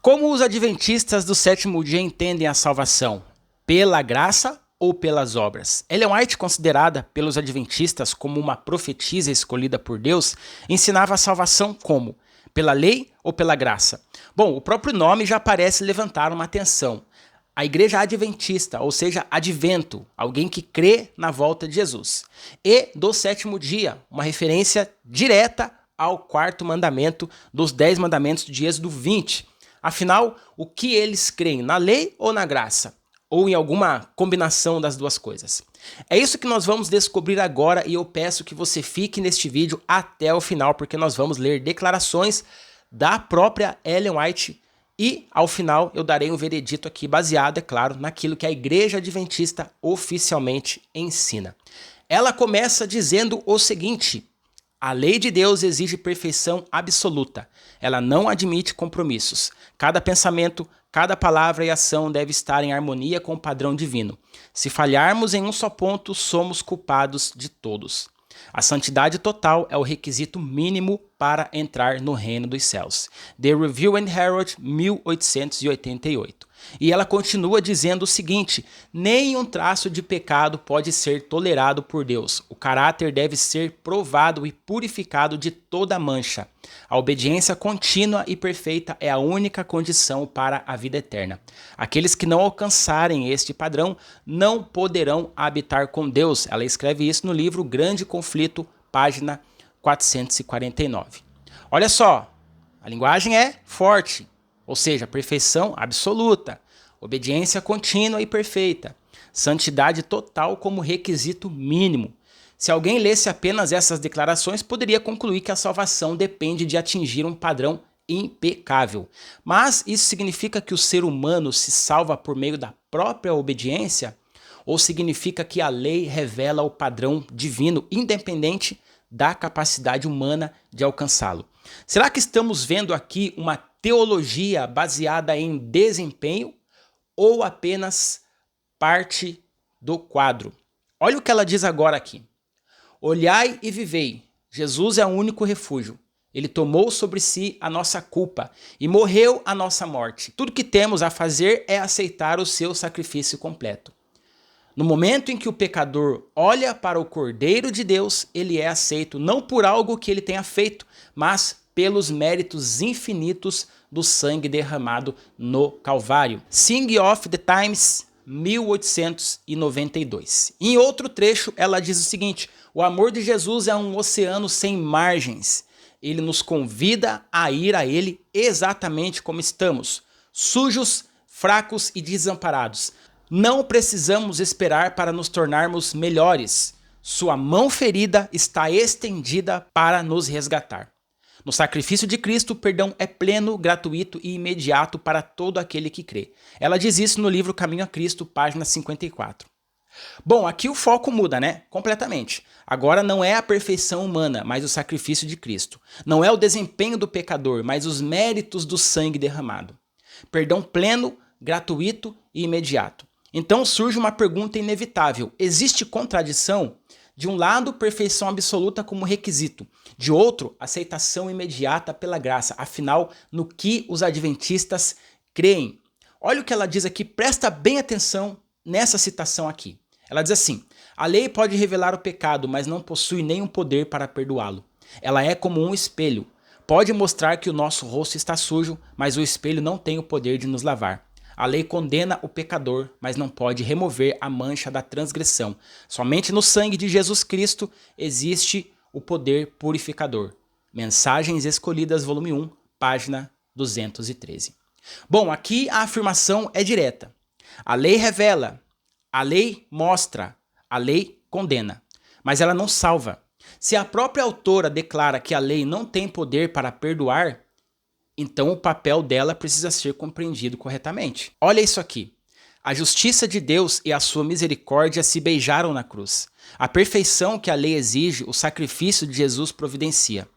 Como os adventistas do sétimo dia entendem a salvação? Pela graça ou pelas obras? Ellen White, considerada pelos adventistas como uma profetisa escolhida por Deus, ensinava a salvação como? Pela lei ou pela graça? Bom, o próprio nome já parece levantar uma atenção. A igreja adventista, ou seja, advento, alguém que crê na volta de Jesus. E do sétimo dia, uma referência direta ao quarto mandamento dos 10 mandamentos de Êxodo 20. Afinal, o que eles creem, na lei ou na graça? Ou em alguma combinação das duas coisas? É isso que nós vamos descobrir agora e eu peço que você fique neste vídeo até o final, porque nós vamos ler declarações da própria Ellen White e, ao final, eu darei um veredito aqui baseado, é claro, naquilo que a Igreja Adventista oficialmente ensina. Ela começa dizendo o seguinte: a lei de Deus exige perfeição absoluta. Ela não admite compromissos. Cada pensamento, cada palavra e ação deve estar em harmonia com o padrão divino. Se falharmos em um só ponto, somos culpados de todos. A santidade total é o requisito mínimo para entrar no reino dos céus. The Review and Herald, 1888. E ela continua dizendo o seguinte: nenhum traço de pecado pode ser tolerado por Deus. O caráter deve ser provado e purificado de toda mancha. A obediência contínua e perfeita é a única condição para a vida eterna. Aqueles que não alcançarem este padrão não poderão habitar com Deus. Ela escreve isso no livro Grande Conflito, página 449. Olha só, a linguagem é forte. Ou seja, perfeição absoluta, obediência contínua e perfeita, santidade total como requisito mínimo. Se alguém lesse apenas essas declarações, poderia concluir que a salvação depende de atingir um padrão impecável. Mas isso significa que o ser humano se salva por meio da própria obediência? Ou significa que a lei revela o padrão divino, independente da capacidade humana de alcançá-lo? Será que estamos vendo aqui uma teologia baseada em desempenho ou apenas parte do quadro? Olha o que ela diz agora aqui. Olhai e vivei. Jesus é o único refúgio. Ele tomou sobre si a nossa culpa e morreu a nossa morte. Tudo que temos a fazer é aceitar o seu sacrifício completo. No momento em que o pecador olha para o Cordeiro de Deus, ele é aceito não por algo que ele tenha feito, mas pelos méritos infinitos do sangue derramado no Calvário. Sing of the Times, 1892. Em outro trecho, ela diz o seguinte: o amor de Jesus é um oceano sem margens. Ele nos convida a ir a ele exatamente como estamos, sujos, fracos e desamparados. Não precisamos esperar para nos tornarmos melhores. Sua mão ferida está estendida para nos resgatar. No sacrifício de Cristo, o perdão é pleno, gratuito e imediato para todo aquele que crê. Ela diz isso no livro Caminho a Cristo, página 54. Bom, aqui o foco muda, né? Completamente. Agora não é a perfeição humana, mas o sacrifício de Cristo. Não é o desempenho do pecador, mas os méritos do sangue derramado. Perdão pleno, gratuito e imediato. Então surge uma pergunta inevitável: existe contradição? De um lado, perfeição absoluta como requisito. De outro, aceitação imediata pela graça. Afinal, no que os adventistas creem? Olha o que ela diz aqui, presta bem atenção nessa citação aqui. Ela diz assim: a lei pode revelar o pecado, mas não possui nenhum poder para perdoá-lo. Ela é como um espelho. Pode mostrar que o nosso rosto está sujo, mas o espelho não tem o poder de nos lavar. A lei condena o pecador, mas não pode remover a mancha da transgressão. Somente no sangue de Jesus Cristo existe o poder purificador. Mensagens Escolhidas, volume 1, página 213. Bom, aqui a afirmação é direta. A lei revela, a lei mostra, a lei condena, mas ela não salva. Se a própria autora declara que a lei não tem poder para perdoar, então o papel dela precisa ser compreendido corretamente. Olha isso aqui. A justiça de Deus e a sua misericórdia se beijaram na cruz. A perfeição que a lei exige, o sacrifício de Jesus providencia.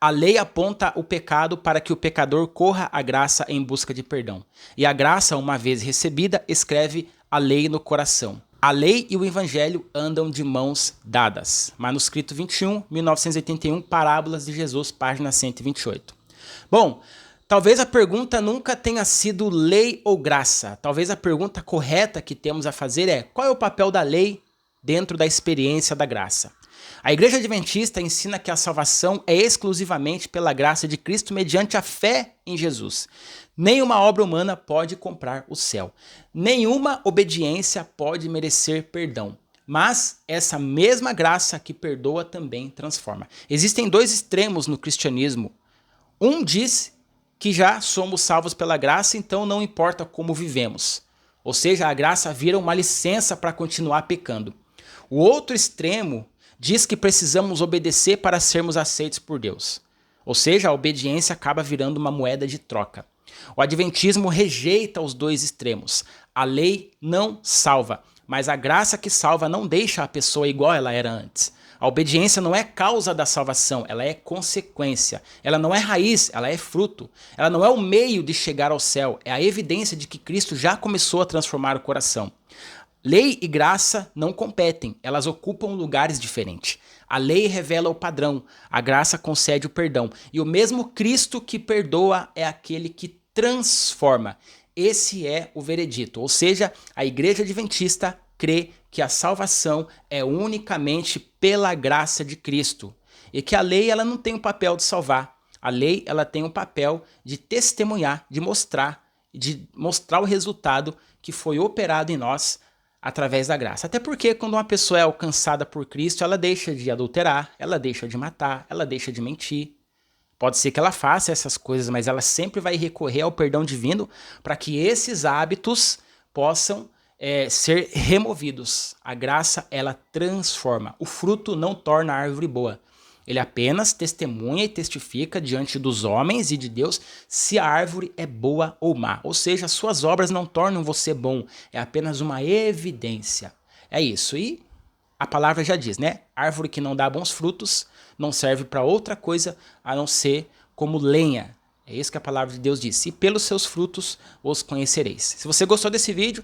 A lei aponta o pecado para que o pecador corra à graça em busca de perdão. E a graça, uma vez recebida, escreve a lei no coração. A lei e o evangelho andam de mãos dadas. Manuscrito 21, 1981, Parábolas de Jesus, página 128. Bom, Talvez a pergunta nunca tenha sido lei ou graça. Talvez a pergunta correta que temos a fazer é: qual é o papel da lei dentro da experiência da graça? A Igreja Adventista ensina que a salvação é exclusivamente pela graça de Cristo mediante a fé em Jesus. Nenhuma obra humana pode comprar o céu. Nenhuma obediência pode merecer perdão. Mas essa mesma graça que perdoa também transforma. Existem dois extremos no cristianismo. Um diz que já somos salvos pela graça, então não importa como vivemos. Ou seja, a graça vira uma licença para continuar pecando. O outro extremo diz que precisamos obedecer para sermos aceitos por Deus. Ou seja, a obediência acaba virando uma moeda de troca. O adventismo rejeita os dois extremos. A lei não salva, mas a graça que salva não deixa a pessoa igual ela era antes. A obediência não é causa da salvação, ela é consequência. Ela não é raiz, ela é fruto. Ela não é o meio de chegar ao céu, é a evidência de que Cristo já começou a transformar o coração. Lei e graça não competem, elas ocupam lugares diferentes. A lei revela o padrão, a graça concede o perdão. E o mesmo Cristo que perdoa é aquele que transforma. Esse é o veredito, ou seja, a Igreja Adventista crê que a salvação é unicamente pela graça de Cristo e que a lei ela não tem o papel de salvar. A lei ela tem o papel de testemunhar, de mostrar o resultado que foi operado em nós através da graça. Até porque quando uma pessoa é alcançada por Cristo, ela deixa de adulterar, ela deixa de matar, ela deixa de mentir. Pode ser que ela faça essas coisas, mas ela sempre vai recorrer ao perdão divino para que esses hábitos possam ser removidos. A graça, ela transforma. O fruto não torna a árvore boa. Ele apenas testemunha e testifica diante dos homens e de Deus se a árvore é boa ou má. Ou seja, suas obras não tornam você bom. É apenas uma evidência. É isso. E a palavra já diz, né? Árvore que não dá bons frutos não serve para outra coisa a não ser como lenha. É isso que a palavra de Deus diz. E pelos seus frutos os conhecereis. Se você gostou desse vídeo,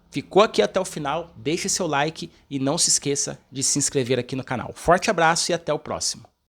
ficou aqui até o final, deixe seu like e não se esqueça de se inscrever aqui no canal. Forte abraço e até o próximo.